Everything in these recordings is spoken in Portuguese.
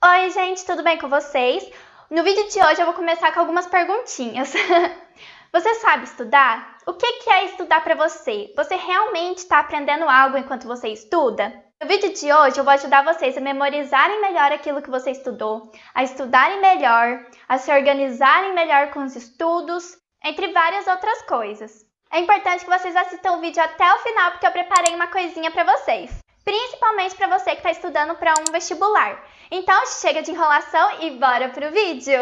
Oi, gente, tudo bem com vocês? No vídeo de hoje eu vou começar com algumas perguntinhas. Você sabe estudar? O que é estudar para você? Você realmente está aprendendo algo enquanto você estuda? No vídeo de hoje eu vou ajudar vocês a memorizarem melhor aquilo que você estudou, a estudarem melhor, a se organizarem melhor com os estudos, entre várias outras coisas. É importante que vocês assistam o vídeo até o final porque eu preparei uma coisinha para vocês. Principalmente para você que está estudando para um vestibular. Então chega de enrolação e bora pro vídeo!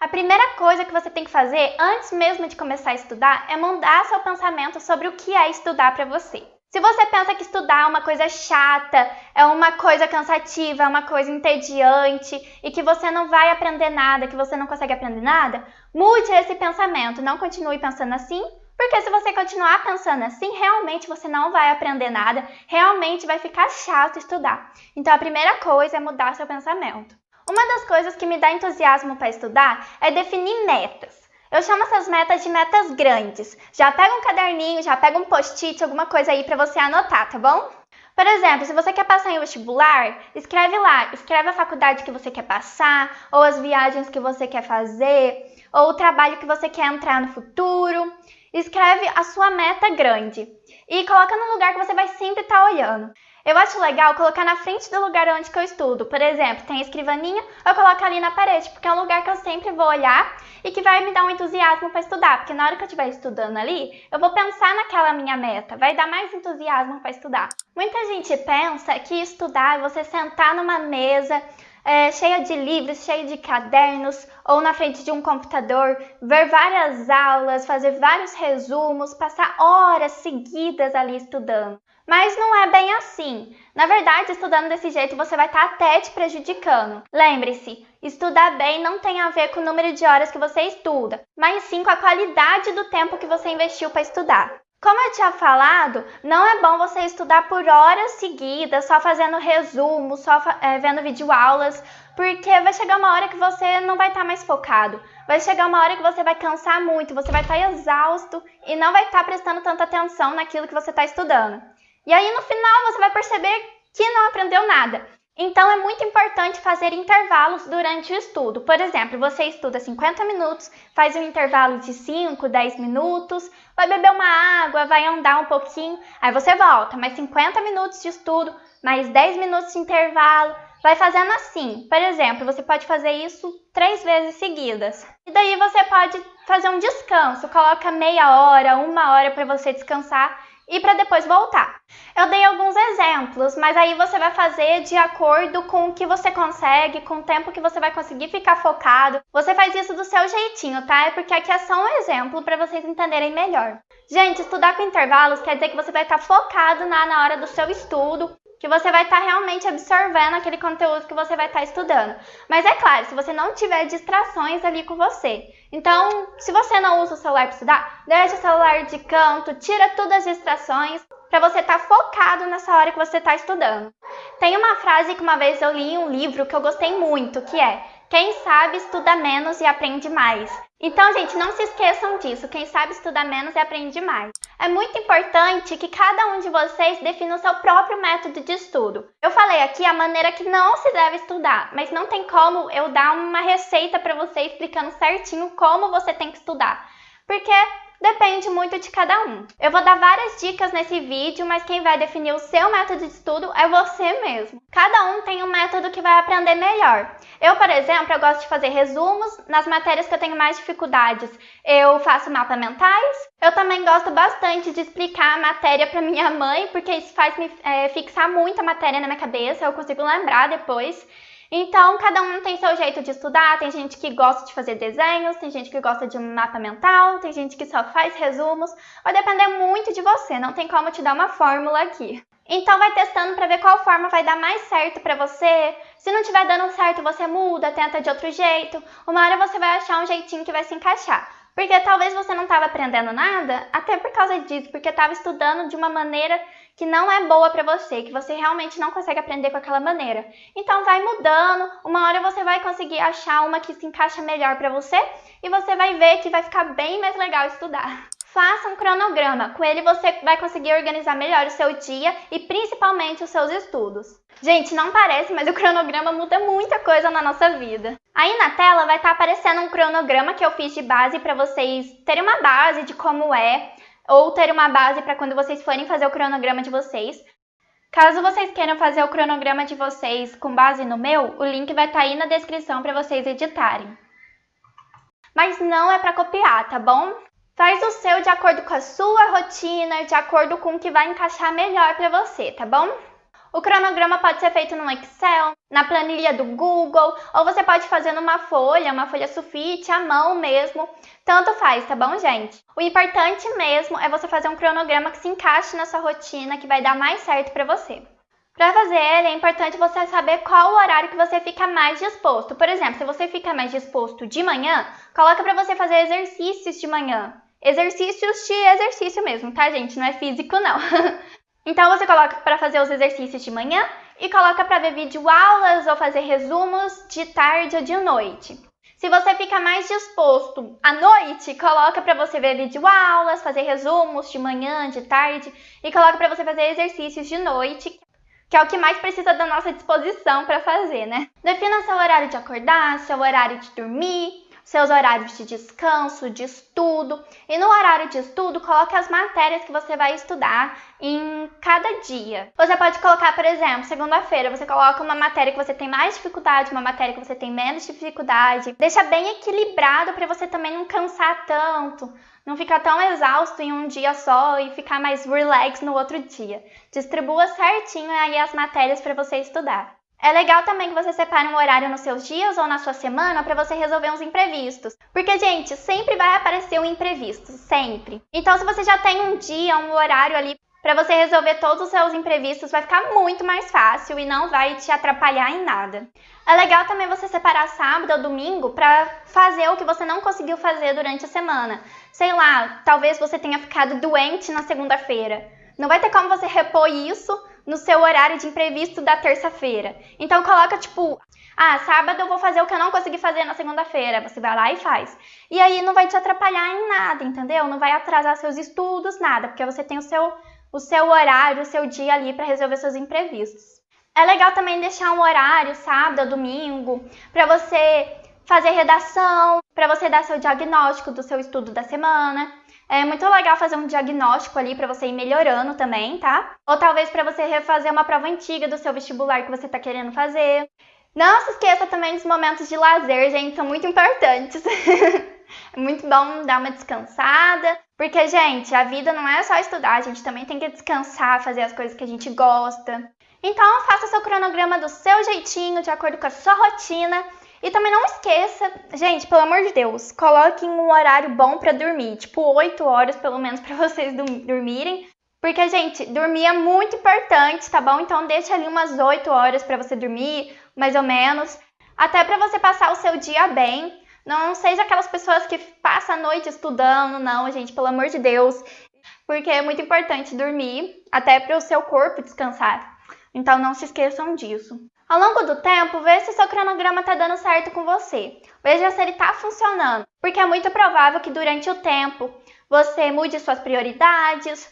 A primeira coisa que você tem que fazer antes mesmo de começar a estudar é mudar seu pensamento sobre o que é estudar para você. Se você pensa que estudar é uma coisa chata, é uma coisa cansativa, é uma coisa entediante e que você não vai aprender nada, que você não consegue aprender nada, mude esse pensamento, não continue pensando assim. Porque se você continuar pensando assim, realmente você não vai aprender nada, realmente vai ficar chato estudar. Então a primeira coisa é mudar seu pensamento. Uma das coisas que me dá entusiasmo para estudar é definir metas. Eu chamo essas metas de metas grandes. Já pega um caderninho, já pega um post-it, alguma coisa aí para você anotar, tá bom? Por exemplo, se você quer passar em vestibular, escreve lá, escreve a faculdade que você quer passar, ou as viagens que você quer fazer, ou o trabalho que você quer entrar no futuro. Escreve a sua meta grande e coloca no lugar que você vai sempre estar olhando. Eu acho legal colocar na frente do lugar onde que eu estudo. Por exemplo, tem a escrivaninha, eu coloco ali na parede, porque é um lugar que eu sempre vou olhar e que vai me dar um entusiasmo para estudar. Porque na hora que eu estiver estudando ali, eu vou pensar naquela minha meta, vai dar mais entusiasmo para estudar. Muita gente pensa que estudar é você sentar numa mesa cheia de livros, cheia de cadernos, ou na frente de um computador, ver várias aulas, fazer vários resumos, passar horas seguidas ali estudando. Mas não é bem assim. Na verdade, estudando desse jeito, você vai estar até te prejudicando. Lembre-se, estudar bem não tem a ver com o número de horas que você estuda, mas sim com a qualidade do tempo que você investiu para estudar. Como eu tinha falado, não é bom você estudar por horas seguidas, só fazendo resumo, só vendo videoaulas, porque vai chegar uma hora que você não vai estar mais focado. Vai chegar uma hora que você vai cansar muito, você vai estar exausto e não vai estar prestando tanta atenção naquilo que você está estudando. E aí no final você vai perceber que não aprendeu nada. Então é muito importante fazer intervalos durante o estudo. Por exemplo, você estuda 50 minutos, faz um intervalo de 5, 10 minutos, vai beber uma água, vai andar um pouquinho, aí você volta, mais 50 minutos de estudo, mais 10 minutos de intervalo, vai fazendo assim. Por exemplo, você pode fazer isso 3 vezes seguidas. E daí você pode fazer um descanso, coloca meia hora, 1 hora para você descansar e para depois voltar. Eu dei alguns exemplos, mas aí você vai fazer de acordo com o que você consegue, com o tempo que você vai conseguir ficar focado. Você faz isso do seu jeitinho, tá? É porque aqui é só um exemplo para vocês entenderem melhor. Gente, estudar com intervalos quer dizer que você vai estar focado na hora do seu estudo, que você vai estar realmente absorvendo aquele conteúdo que você vai estar estudando. Mas é claro, se você não tiver distrações ali com você. Então, se você não usa o celular para estudar, deixa o celular de canto, tira todas as distrações para você estar focado nessa hora que você está estudando. Tem uma frase que uma vez eu li em um livro que eu gostei muito, que é: quem sabe estuda menos e aprende mais. Então, gente, não se esqueçam disso. Quem sabe estuda menos e aprende mais. É muito importante que cada um de vocês defina o seu próprio método de estudo. Eu falei aqui a maneira que não se deve estudar, mas não tem como eu dar uma receita para você explicando certinho como você tem que estudar. Porque depende muito de cada um. Eu vou dar várias dicas nesse vídeo, mas quem vai definir o seu método de estudo é você mesmo. Cada um tem um método que vai aprender melhor. Eu, por exemplo, eu gosto de fazer resumos nas matérias que eu tenho mais dificuldades. Eu faço mapas mentais. Eu também gosto bastante de explicar a matéria para minha mãe, porque isso faz me fixar muito a matéria na minha cabeça, eu consigo lembrar depois. Então, cada um tem seu jeito de estudar, tem gente que gosta de fazer desenhos, tem gente que gosta de um mapa mental, tem gente que só faz resumos, vai depender muito de você, não tem como te dar uma fórmula aqui. Então vai testando para ver qual forma vai dar mais certo para você. Se não estiver dando certo, você muda, tenta de outro jeito. Uma hora você vai achar um jeitinho que vai se encaixar. Porque talvez você não estava aprendendo nada, até por causa disso, porque estava estudando de uma maneira que não é boa para você, que você realmente não consegue aprender com aquela maneira. Então vai mudando, uma hora você vai conseguir achar uma que se encaixa melhor para você e você vai ver que vai ficar bem mais legal estudar. faça um cronograma. Com ele você vai conseguir organizar melhor o seu dia e principalmente os seus estudos. Gente, não parece, mas o cronograma muda muita coisa na nossa vida. Aí na tela vai estar aparecendo um cronograma que eu fiz de base para vocês terem uma base de como é, ou ter uma base para quando vocês forem fazer o cronograma de vocês. Caso vocês queiram fazer o cronograma de vocês com base no meu, o link vai estar aí na descrição para vocês editarem. Mas não é para copiar, tá bom? Faz o seu de acordo com a sua rotina, de acordo com o que vai encaixar melhor para você, tá bom? O cronograma pode ser feito no Excel, na planilha do Google, ou você pode fazer numa folha sulfite, à mão mesmo. Tanto faz, tá bom, gente? O importante mesmo é você fazer um cronograma que se encaixe na sua rotina, que vai dar mais certo para você. Para fazer ele, é importante você saber qual o horário que você fica mais disposto. Por exemplo, se você fica mais disposto de manhã, coloca para você fazer exercícios de manhã. Exercícios de exercício mesmo, tá, gente? Não é físico, não. Então, você coloca para fazer os exercícios de manhã e coloca para ver videoaulas ou fazer resumos de tarde ou de noite. Se você fica mais disposto à noite, coloca para você ver videoaulas, fazer resumos de manhã, de tarde e coloca para você fazer exercícios de noite, que é o que mais precisa da nossa disposição para fazer, né? Defina seu horário de acordar, seu horário de dormir, seus horários de descanso, de estudo. E no horário de estudo, coloque as matérias que você vai estudar em cada dia. Você pode colocar, por exemplo, segunda-feira, você coloca uma matéria que você tem mais dificuldade, uma matéria que você tem menos dificuldade. Deixa bem equilibrado para você também não cansar tanto, não ficar tão exausto em um dia só e ficar mais relax no outro dia. Distribua certinho aí as matérias para você estudar. É legal também que você separe um horário nos seus dias ou na sua semana para você resolver uns imprevistos. Porque, gente, sempre vai aparecer um imprevisto, sempre. Então, se você já tem um dia, um horário ali para você resolver todos os seus imprevistos, vai ficar muito mais fácil e não vai te atrapalhar em nada. É legal também você separar sábado ou domingo para fazer o que você não conseguiu fazer durante a semana. Sei lá, talvez você tenha ficado doente na segunda-feira. Não vai ter como você repor isso no seu horário de imprevisto da terça-feira. Então coloca tipo, sábado eu vou fazer o que eu não consegui fazer na segunda-feira. Você vai lá e faz. E aí não vai te atrapalhar em nada, entendeu? Não vai atrasar seus estudos, nada, porque você tem o seu horário, o seu dia ali para resolver seus imprevistos. É legal também deixar um horário, sábado ou domingo, para você fazer redação, para você dar seu diagnóstico do seu estudo da semana. É muito legal fazer um diagnóstico ali para você ir melhorando também, tá? Ou talvez para você refazer uma prova antiga do seu vestibular que você tá querendo fazer. Não se esqueça também dos momentos de lazer, gente, são muito importantes. É muito bom dar uma descansada, porque, gente, a vida não é só estudar, a gente também tem que descansar, fazer as coisas que a gente gosta. Então, faça seu cronograma do seu jeitinho, de acordo com a sua rotina. E também não esqueça, gente, pelo amor de Deus, coloquem um horário bom pra dormir, tipo 8 horas pelo menos pra vocês dormirem. Porque, gente, dormir é muito importante, tá bom? Então deixa ali umas 8 horas pra você dormir, mais ou menos. Até pra você passar o seu dia bem. Não seja aquelas pessoas que passam a noite estudando, não, gente, pelo amor de Deus. Porque é muito importante dormir, até para o seu corpo descansar. Então não se esqueçam disso. Ao longo do tempo, veja se seu cronograma está dando certo com você. Veja se ele está funcionando. Porque é muito provável que durante o tempo você mude suas prioridades,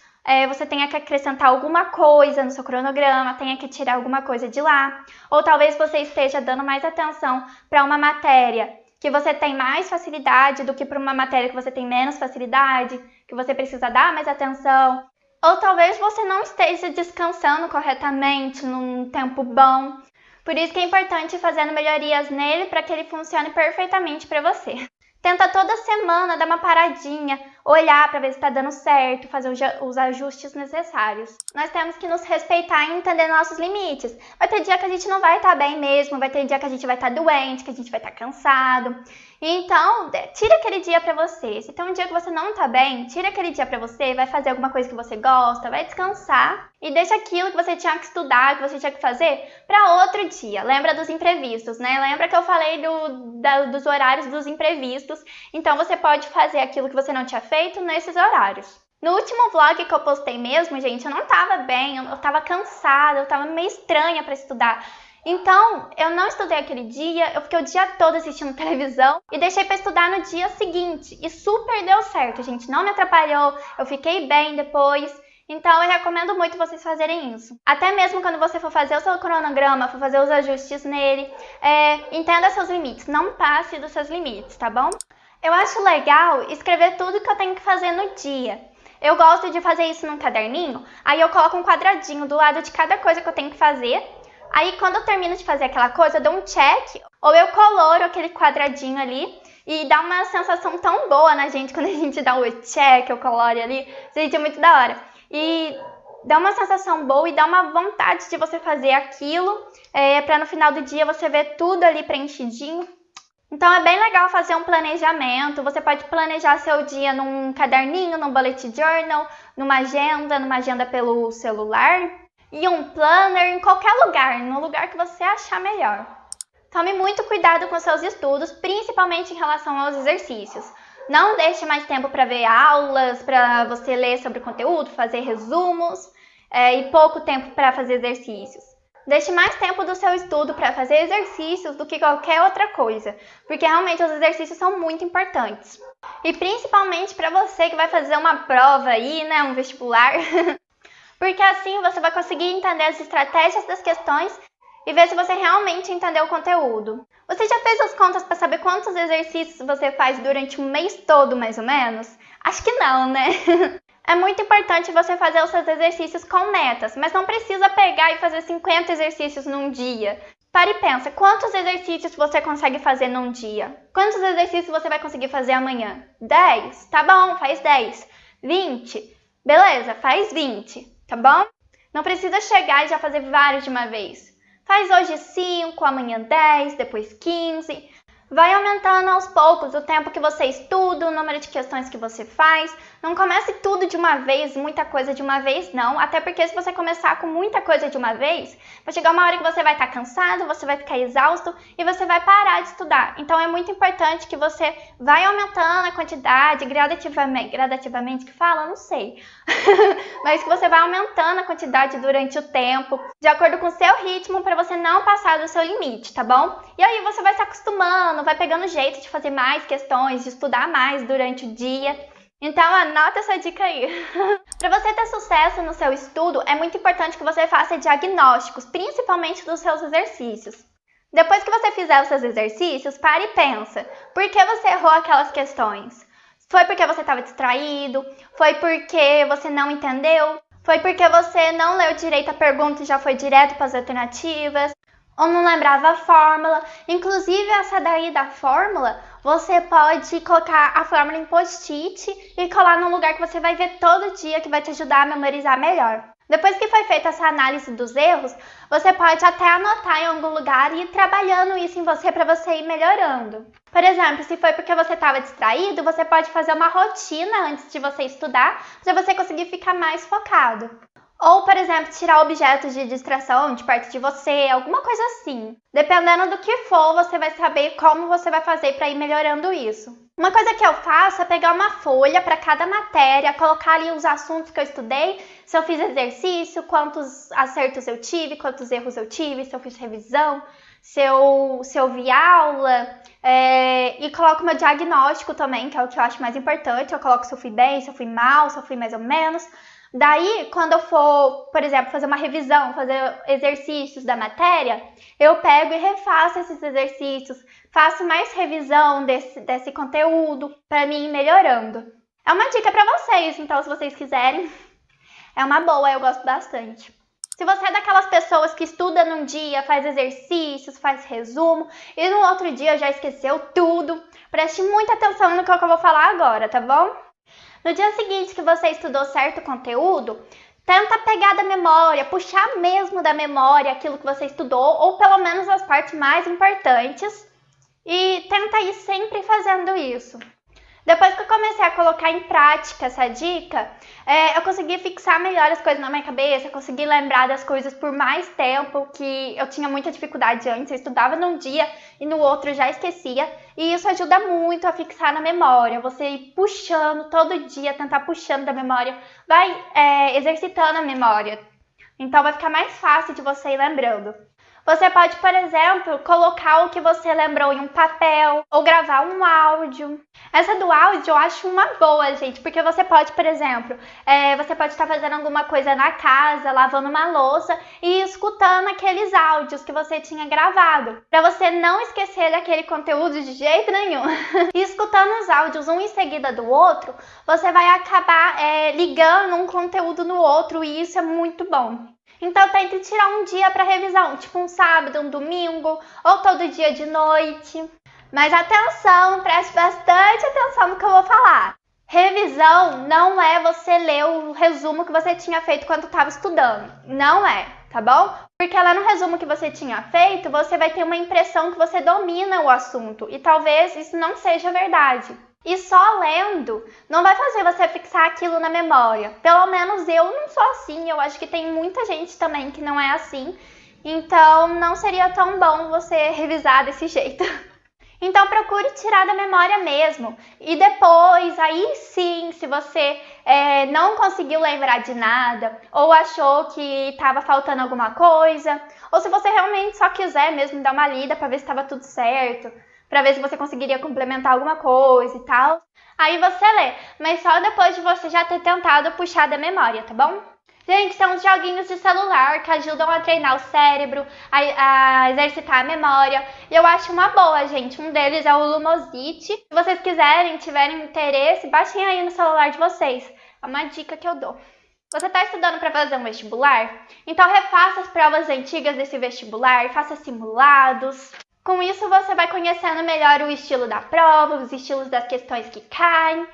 você tenha que acrescentar alguma coisa no seu cronograma, tenha que tirar alguma coisa de lá. Ou talvez você esteja dando mais atenção para uma matéria que você tem mais facilidade do que para uma matéria que você tem menos facilidade, que você precisa dar mais atenção. Ou talvez você não esteja descansando corretamente num tempo bom. Por isso que é importante ir fazendo melhorias nele para que ele funcione perfeitamente para você. Tenta toda semana dar uma paradinha, olhar para ver se está dando certo, fazer os ajustes necessários. Nós temos que nos respeitar e entender nossos limites. Vai ter dia que a gente não vai estar bem mesmo, vai ter dia que a gente vai estar doente, que a gente vai estar cansado. Então, tira aquele dia para você. Se tem um dia que você não tá bem, tira aquele dia para você, vai fazer alguma coisa que você gosta, vai descansar e deixa aquilo que você tinha que estudar, que você tinha que fazer para outro dia. Lembra dos imprevistos, né? Lembra que eu falei dos horários dos imprevistos. Então, você pode fazer aquilo que você não tinha feito nesses horários. No último vlog que eu postei mesmo, gente, eu não tava bem, eu tava cansada, eu tava meio estranha para estudar. Então, eu não estudei aquele dia, eu fiquei o dia todo assistindo televisão e deixei para estudar no dia seguinte. E super deu certo, gente. Não me atrapalhou, eu fiquei bem depois. Então, eu recomendo muito vocês fazerem isso. Até mesmo quando você for fazer o seu cronograma, for fazer os ajustes nele, entenda seus limites. Não passe dos seus limites, tá bom? Eu acho legal escrever tudo que eu tenho que fazer no dia. Eu gosto de fazer isso num caderninho, aí eu coloco um quadradinho do lado de cada coisa que eu tenho que fazer. Aí, quando eu termino de fazer aquela coisa, eu dou um check, ou eu coloro aquele quadradinho ali, e dá uma sensação tão boa na gente quando a gente dá o check, o colore ali. Gente, é muito da hora. E dá uma sensação boa e dá uma vontade de você fazer aquilo, pra no final do dia você ver tudo ali preenchidinho. Então, é bem legal fazer um planejamento. Você pode planejar seu dia num caderninho, num bullet journal, numa agenda pelo celular. E um planner em qualquer lugar, no lugar que você achar melhor. Tome muito cuidado com seus estudos, principalmente em relação aos exercícios. Não deixe mais tempo para ver aulas, para você ler sobre o conteúdo, fazer resumos, e pouco tempo para fazer exercícios. Deixe mais tempo do seu estudo para fazer exercícios do que qualquer outra coisa, porque realmente os exercícios são muito importantes. E principalmente para você que vai fazer uma prova aí, né, um vestibular. Porque assim você vai conseguir entender as estratégias das questões e ver se você realmente entendeu o conteúdo. Você já fez as contas para saber quantos exercícios você faz durante um mês todo, mais ou menos? Acho que não, né? É muito importante você fazer os seus exercícios com metas, mas não precisa pegar e fazer 50 exercícios num dia. Pare e pensa, quantos exercícios você consegue fazer num dia? Quantos exercícios você vai conseguir fazer amanhã? 10? Tá bom, faz 10. 20? Beleza, faz 20. Tá bom? Não precisa chegar e já fazer vários de uma vez. Faz hoje 5, amanhã 10, depois 15. Vai aumentando aos poucos o tempo que você estuda, o número de questões que você faz. Não comece tudo de uma vez, muita coisa de uma vez, não. Até porque se você começar com muita coisa de uma vez, vai chegar uma hora que você vai estar cansado, você vai ficar exausto e você vai parar de estudar. Então é muito importante que você vai aumentando a quantidade gradativamente que fala? Não sei. Mas que você vai aumentando a quantidade durante o tempo, de acordo com o seu ritmo, para você não passar do seu limite, tá bom? E aí você vai se acostumando, vai pegando jeito de fazer mais questões, de estudar mais durante o dia. Então anota essa dica aí. Para você ter sucesso no seu estudo, é muito importante que você faça diagnósticos, principalmente dos seus exercícios. Depois que você fizer os seus exercícios, pare e pensa, por que você errou aquelas questões? Foi porque você estava distraído? Foi porque você não entendeu? Foi porque você não leu direito a pergunta e já foi direto para as alternativas? Ou não lembrava a fórmula? Inclusive, essa daí da fórmula, você pode colocar a fórmula em post-it e colar num lugar que você vai ver todo dia, que vai te ajudar a memorizar melhor. Depois que foi feita essa análise dos erros, você pode até anotar em algum lugar e ir trabalhando isso em você para você ir melhorando. Por exemplo, se foi porque você estava distraído, você pode fazer uma rotina antes de você estudar, para você conseguir ficar mais focado. Ou, por exemplo, tirar objetos de distração de perto de você, alguma coisa assim. Dependendo do que for, você vai saber como você vai fazer para ir melhorando isso. Uma coisa que eu faço é pegar uma folha para cada matéria, colocar ali os assuntos que eu estudei, se eu fiz exercício, quantos acertos eu tive, quantos erros eu tive, se eu fiz revisão, se eu vi aula, e coloco meu diagnóstico também, que é o que eu acho mais importante. Eu coloco se eu fui bem, se eu fui mal, se eu fui mais ou menos. Daí, quando eu for, por exemplo, fazer uma revisão, fazer exercícios da matéria, eu pego e refaço esses exercícios, faço mais revisão desse conteúdo para mim ir melhorando. É uma dica para vocês, então, se vocês quiserem. É uma boa, eu gosto bastante. Se você é daquelas pessoas que estuda num dia, faz exercícios, faz resumo e no outro dia já esqueceu tudo, preste muita atenção no que eu vou falar agora, tá bom? No dia seguinte que você estudou certo conteúdo, tenta pegar da memória, puxar mesmo da memória aquilo que você estudou, ou pelo menos as partes mais importantes, e tenta ir sempre fazendo isso. Depois que eu comecei a colocar em prática essa dica, eu consegui fixar melhor as coisas na minha cabeça, consegui lembrar das coisas por mais tempo, que eu tinha muita dificuldade antes. Eu estudava num dia e no outro já esquecia. E isso ajuda muito a fixar na memória, você ir puxando todo dia, tentar puxando da memória, vai exercitando a memória. Então vai ficar mais fácil de você ir lembrando. Você pode, por exemplo, colocar o que você lembrou em um papel ou gravar um áudio. Essa do áudio eu acho uma boa, gente, porque você pode, por exemplo, você pode estar fazendo alguma coisa na casa, lavando uma louça e escutando aqueles áudios que você tinha gravado, para você não esquecer daquele conteúdo de jeito nenhum. E escutando os áudios um em seguida do outro, você vai acabar ligando um conteúdo no outro e isso é muito bom. Então tente tirar um dia para revisão, tipo um sábado, um domingo ou todo dia de noite. Mas atenção, preste bastante atenção no que eu vou falar. Revisão não é você ler o resumo que você tinha feito quando estava estudando. Não é, tá bom? Porque lá no resumo que você tinha feito, você vai ter uma impressão que você domina o assunto. E talvez isso não seja verdade. E só lendo não vai fazer você fixar aquilo na memória. Pelo menos eu não sou assim, eu acho que tem muita gente também que não é assim. Então não seria tão bom você revisar desse jeito. Então procure tirar da memória mesmo. E depois, aí sim, se você não conseguiu lembrar de nada, ou achou que estava faltando alguma coisa, ou se você realmente só quiser mesmo dar uma lida para ver se estava tudo certo, para ver se você conseguiria complementar alguma coisa e tal. Aí você lê, mas só depois de você já ter tentado puxar da memória, tá bom? Gente, são os joguinhos de celular que ajudam a treinar o cérebro, a exercitar a memória. E eu acho uma boa, gente. Um deles é o Lumosity. Se vocês quiserem, tiverem interesse, baixem aí no celular de vocês. É uma dica que eu dou. Você está estudando para fazer um vestibular? Então refaça as provas antigas desse vestibular, faça simulados. Com isso, você vai conhecendo melhor o estilo da prova, os estilos das questões que caem.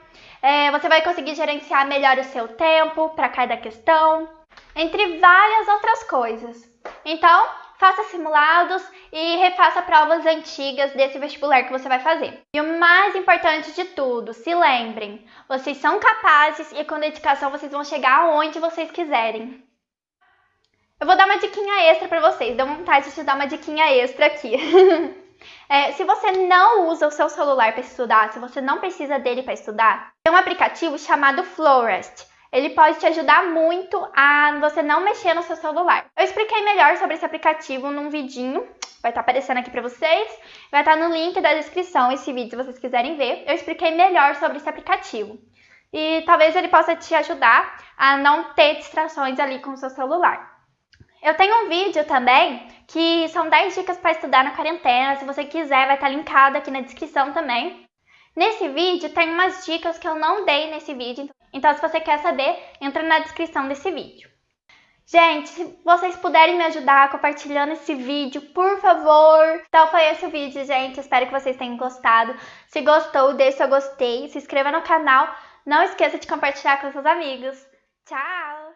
Você vai conseguir gerenciar melhor o seu tempo para cada questão, entre várias outras coisas. Então, faça simulados e refaça provas antigas desse vestibular que você vai fazer. E o mais importante de tudo, se lembrem, vocês são capazes e com dedicação vocês vão chegar aonde vocês quiserem. Eu vou dar uma diquinha extra para vocês, deu vontade de dar uma diquinha extra aqui. Se você não usa o seu celular para estudar, se você não precisa dele para estudar, tem um aplicativo chamado Florest. Ele pode te ajudar muito a você não mexer no seu celular. Eu expliquei melhor sobre esse aplicativo num vidinho, vai estar aparecendo aqui para vocês, vai estar no link da descrição esse vídeo se vocês quiserem ver. Eu expliquei melhor sobre esse aplicativo. E talvez ele possa te ajudar a não ter distrações ali com o seu celular. Eu tenho um vídeo também que são 10 dicas para estudar na quarentena. Se você quiser, vai estar linkado aqui na descrição também. Nesse vídeo tem umas dicas que eu não dei nesse vídeo. Então, se você quer saber, entra na descrição desse vídeo. Gente, se vocês puderem me ajudar compartilhando esse vídeo, por favor. Então foi esse o vídeo, gente. Espero que vocês tenham gostado. Se gostou, deixe seu gostei, se inscreva no canal. Não esqueça de compartilhar com seus amigos. Tchau!